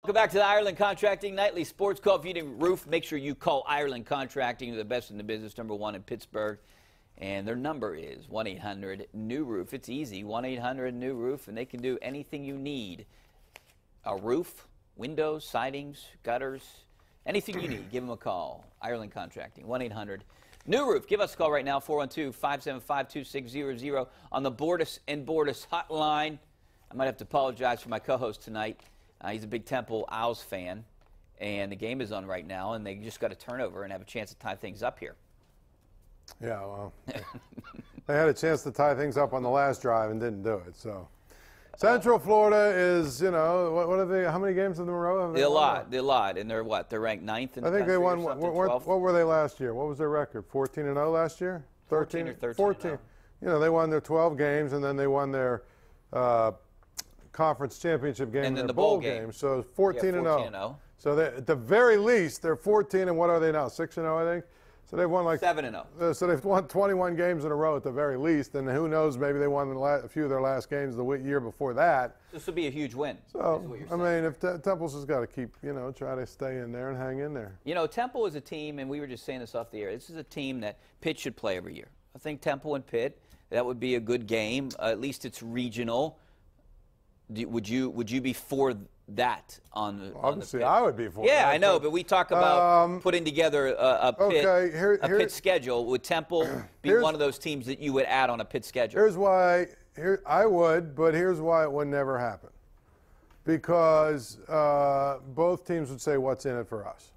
Welcome back to the Ireland Contracting Nightly Sports Call. If you need a roof, make sure you call Ireland Contracting. They're the best in the business, #1 in Pittsburgh. And their number is 1-800-NEW-ROOF. It's easy, 1-800-NEW-ROOF, and they can do anything you need. A roof, windows, sidings, gutters, anything you need, give them a call. Ireland Contracting, 1-800-NEW-ROOF. Give us a call right now, 412-575-2600 on the Bordas and Bordas hotline. I might have to apologize for my co-host tonight. He's a big Temple Owls fan, and the game is on right now, and they just got a turnover and have a chance to tie things up here. Yeah, well, they had a chance to tie things up on the last drive and didn't do it. So, Central Florida is, you know, what are they? How many games in a row have they won? A lot, and they're what? They're ranked 9th in the country. I think they won. What were they last year? What was their record? 14-0 last year. 13 or 13. 14. You know, they won their 12 games, and then they won their conference championship game and then their the bowl game. So 14-0. 14-0. So they, at the very least, they're 14, and what are they now? 6-0, I think. So they've won like 7-0. So they've won 21 games in a row at the very least, and who knows? Maybe they won a few of their last games the year before that. This would be a huge win. So I mean, if Temple's has got to keep, you know, try to stay in there and hang in there. You know, Temple is a team, and we were just saying this off the air. This is a team that Pitt should play every year. I think Temple and Pitt, that would be a good game. At least it's regional. Would you be for that on the Obviously, Pitt? I would be for yeah, that. I know, but we talk about putting together a Pitt schedule. Would Temple be one of those teams that you would add on a Pitt schedule? Here's why. I would, but here's why it would never happen. Because both teams would say, "What's in it for us?"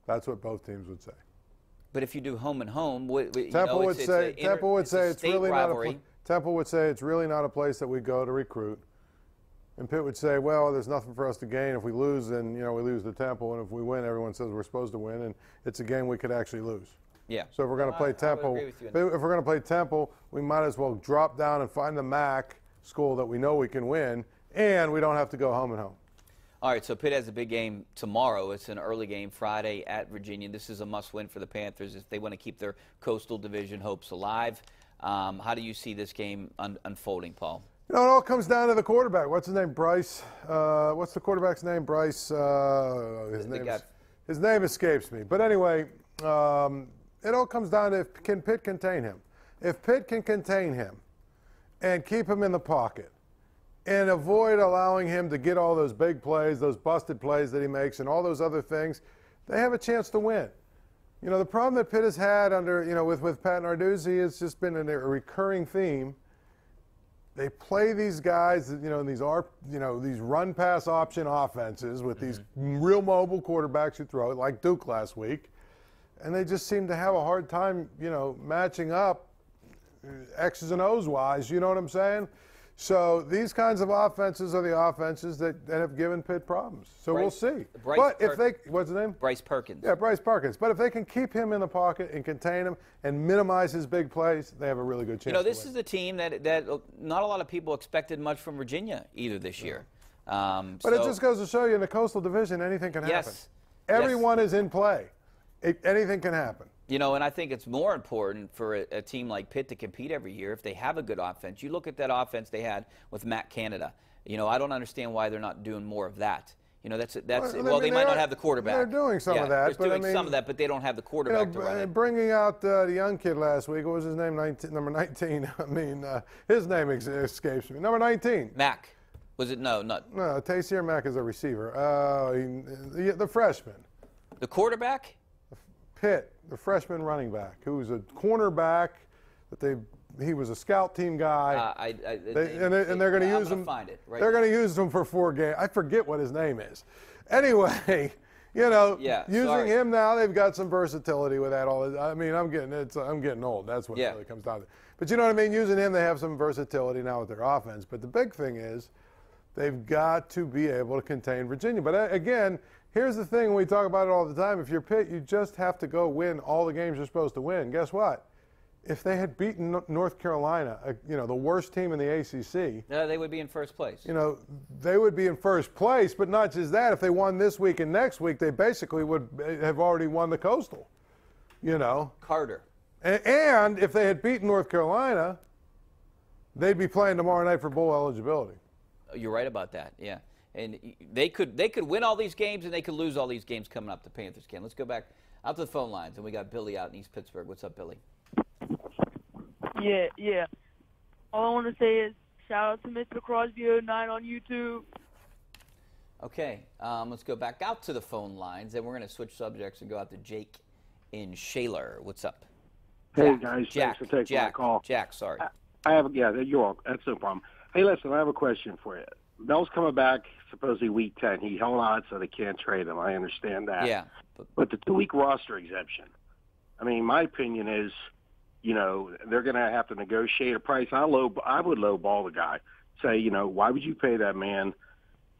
That's what both teams would say. But if you do home and home, Temple would say it's really rivalry. Temple would say it's really not a place that we go to recruit. And Pitt would say, well, there's nothing for us to gain. If we lose, then, you know, we lose to Temple. And if we win, everyone says we're supposed to win. And it's a game we could actually lose. Yeah. So if we're going to play Temple, we might as well drop down and find the MAC school that we know we can win, and we don't have to go home and home. All right, so Pitt has a big game tomorrow. It's an early game Friday at Virginia. This is a must-win for the Panthers if they want to keep their Coastal Division hopes alive. How do you see this game unfolding, Paul? You know, it all comes down to the quarterback. What's his name? Bryce. What's the quarterback's name? Bryce. His name escapes me. But anyway, it all comes down to can Pitt contain him. If Pitt can contain him and keep him in the pocket and avoid allowing him to get all those big plays, those busted plays that he makes and all those other things, they have a chance to win. You know, the problem that Pitt has had under, you know, with Pat Narduzzi has just been a recurring theme. They play these guys, you know, these run-pass option offenses with these real mobile quarterbacks who throw it, like Duke last week, and they just seem to have a hard time, you know, matching up X's and O's wise. You know what I'm saying? So these kinds of offenses are the offenses that have given Pitt problems. So we'll see. But if they, what's his name? Bryce Perkins. Yeah, Bryce Perkins. But if they can keep him in the pocket and contain him and minimize his big plays, they have a really good chance. You know, this is a team that not a lot of people expected much from Virginia either this year. But it just goes to show you in the Coastal Division, anything can happen. Yes. Everyone is in play. Anything can happen. You know, and I think it's more important for a team like Pitt to compete every year if they have a good offense. You look at that offense they had with Matt Canada. You know, I don't understand why they're not doing more of that. You know, well, they might not have the quarterback. They're doing some of that. They're doing some of that, but they don't have the quarterback to run it. Bringing out the young kid last week, what was his name? Number 19. I mean, his name escapes me. Number 19. Mack. Was it? No, not. No, Tayseer Mack is a receiver. The freshman. The quarterback? Pitt, the freshman running back, who was a cornerback, he was a scout team guy. And they're going to use him. They're going to use him for 4 games. I forget what his name is. Anyway, you know, using him now, they've got some versatility with that. I mean, I'm getting old. That's what it really comes down to. But you know what I mean? Using him, they have some versatility now with their offense. But the big thing is, they've got to be able to contain Virginia. But again, here's the thing, we talk about it all the time. If you're Pitt, you just have to go win all the games you're supposed to win. Guess what? If they had beaten North Carolina, you know, the worst team in the ACC. Yeah, they would be in first place. You know, they would be in first place, but not just that. If they won this week and next week, they basically would have already won the Coastal, you know. Carter. And if they had beaten North Carolina, they'd be playing tomorrow night for bowl eligibility. You're right about that, yeah. And they could win all these games, and they could lose all these games coming up. The Panthers can. Let's go back out to the phone lines, and we got Billy out in East Pittsburgh. What's up, Billy? Yeah. All I want to say is shout out to Mr. Crosby09 on YouTube. Okay, let's go back out to the phone lines, and we're going to switch subjects and go out to Jake in Shaler. What's up? Hey, guys. Thanks for taking my call. Jack, sorry. You're welcome. That's no problem. Hey, listen, I have a question for you. Bell's coming back supposedly week 10. He held on, so they can't trade him. I understand that. Yeah. But the 2-week roster exemption, I mean, my opinion is, they're going to have to negotiate a price. I would lowball the guy. Say, why would you pay that man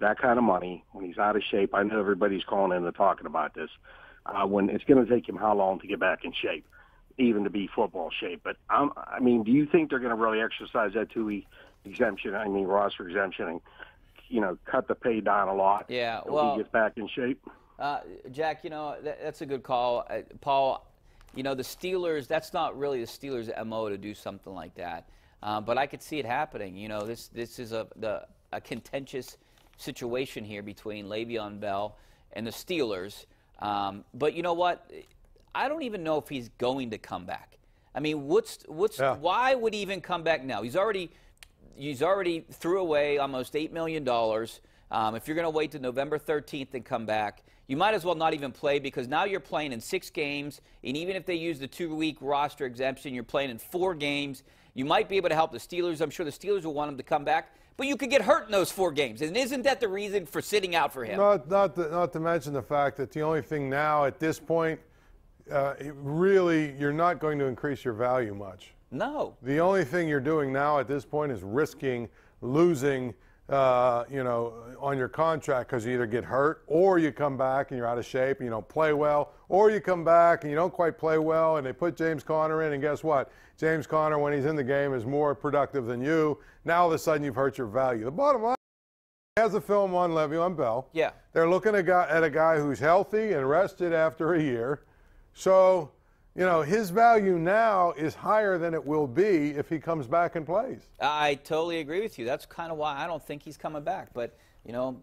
that kind of money when he's out of shape? I know everybody's calling in and talking about this. When it's going to take him how long to get back in shape, even to be football shape. But, do you think they're going to really exercise that 2-week exemption, roster exemption, and, cut the pay down a lot? Yeah, well, he gets back in shape? Jack, that's a good call. Paul, the Steelers, that's not really the Steelers' MO to do something like that. But I could see it happening. This is a contentious situation here between Le'Veon Bell and the Steelers. But you know what? I don't even know if he's going to come back. Why would he even come back now? He's already threw away almost $8 million. If you're going to wait till November 13th and come back, you might as well not even play, because now you're playing in 6 games, and even if they use the 2-week roster exemption, you're playing in 4 games. You might be able to help the Steelers. I'm sure the Steelers will want him to come back, but you could get hurt in those 4 games. And isn't that the reason for sitting out for him? Not to mention the fact that the only thing now at this point, really, you're not going to increase your value much. No. The only thing you're doing now at this point is risking losing, on your contract, because you either get hurt or you come back and you're out of shape and you don't play well, or you come back and you don't quite play well and they put James Conner in, and guess what? James Conner, when he's in the game, is more productive than you. Now all of a sudden you've hurt your value. The bottom line, he has a film on Le'Veon Bell. Yeah. They're looking at a guy who's healthy and rested after a year. So, his value now is higher than it will be if he comes back and plays. I totally agree with you. That's kind of why I don't think he's coming back. But,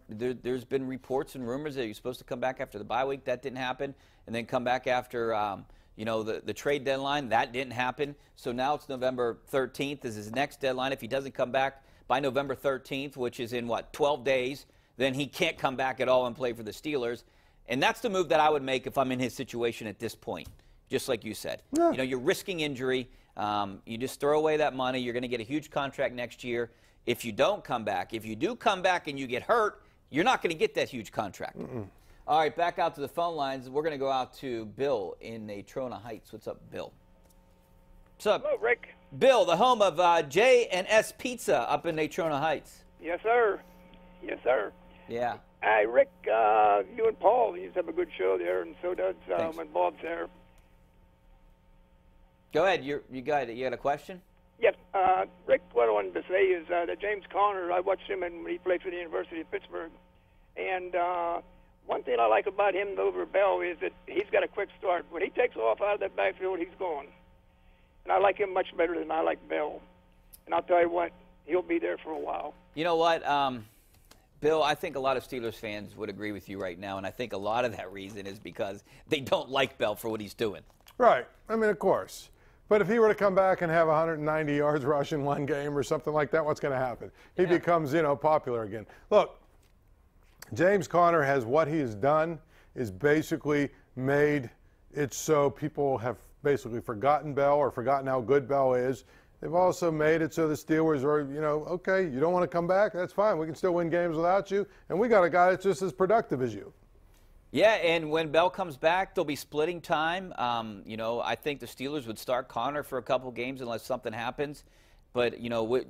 there's been reports and rumors that he's supposed to come back after the bye week. That didn't happen. And then come back after, the trade deadline. That didn't happen. So now it's November 13th is his next deadline. If he doesn't come back by November 13th, which is in, 12 days, then he can't come back at all and play for the Steelers. And that's the move that I would make if I'm in his situation at this point. Just like you said. Yeah. You're risking injury. You just throw away that money. You're going to get a huge contract next year. If you don't come back, if you do come back and you get hurt, you're not going to get that huge contract. All right, back out to the phone lines. We're going to go out to Bill in Natrona Heights. What's up, Bill? What's up? Hello, Rick. Bill, the home of J&S Pizza up in Natrona Heights. Yes, sir. Yes, sir. Yeah. Hey, Rick, you and Paul, you have a good show there, and so does when Bob's there. Go ahead. You got a question? Yes. Rick, what I wanted to say is that James Conner, I watched him when he played for the University of Pittsburgh. And one thing I like about him over Bell is that he's got a quick start. When he takes off out of that backfield, he's gone. And I like him much better than I like Bell. And I'll tell you what, he'll be there for a while. You know what, Bill, I think a lot of Steelers fans would agree with you right now, and I think a lot of that reason is because they don't like Bell for what he's doing. Right. Of course. But if he were to come back and have 190 yards rush in one game or something like that, what's going to happen? He becomes, popular again. Look, James Conner has what he has done is basically made it so people have basically forgotten Bell or forgotten how good Bell is. They've also made it so the Steelers are, okay, you don't want to come back? That's fine. We can still win games without you. And we got a guy that's just as productive as you. Yeah, and when Bell comes back, they'll be splitting time. I think the Steelers would start Conner for a couple games unless something happens. But,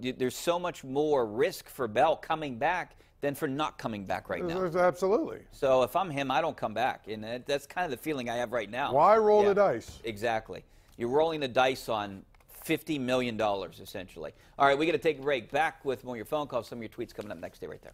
there's so much more risk for Bell coming back than for not coming back right now. Absolutely. So if I'm him, I don't come back. And that's kind of the feeling I have right now. Why roll the dice? Exactly. You're rolling the dice on $50 million, essentially. All right, we got to take a break. Back with more of your phone calls, some of your tweets coming up next. Stay right there.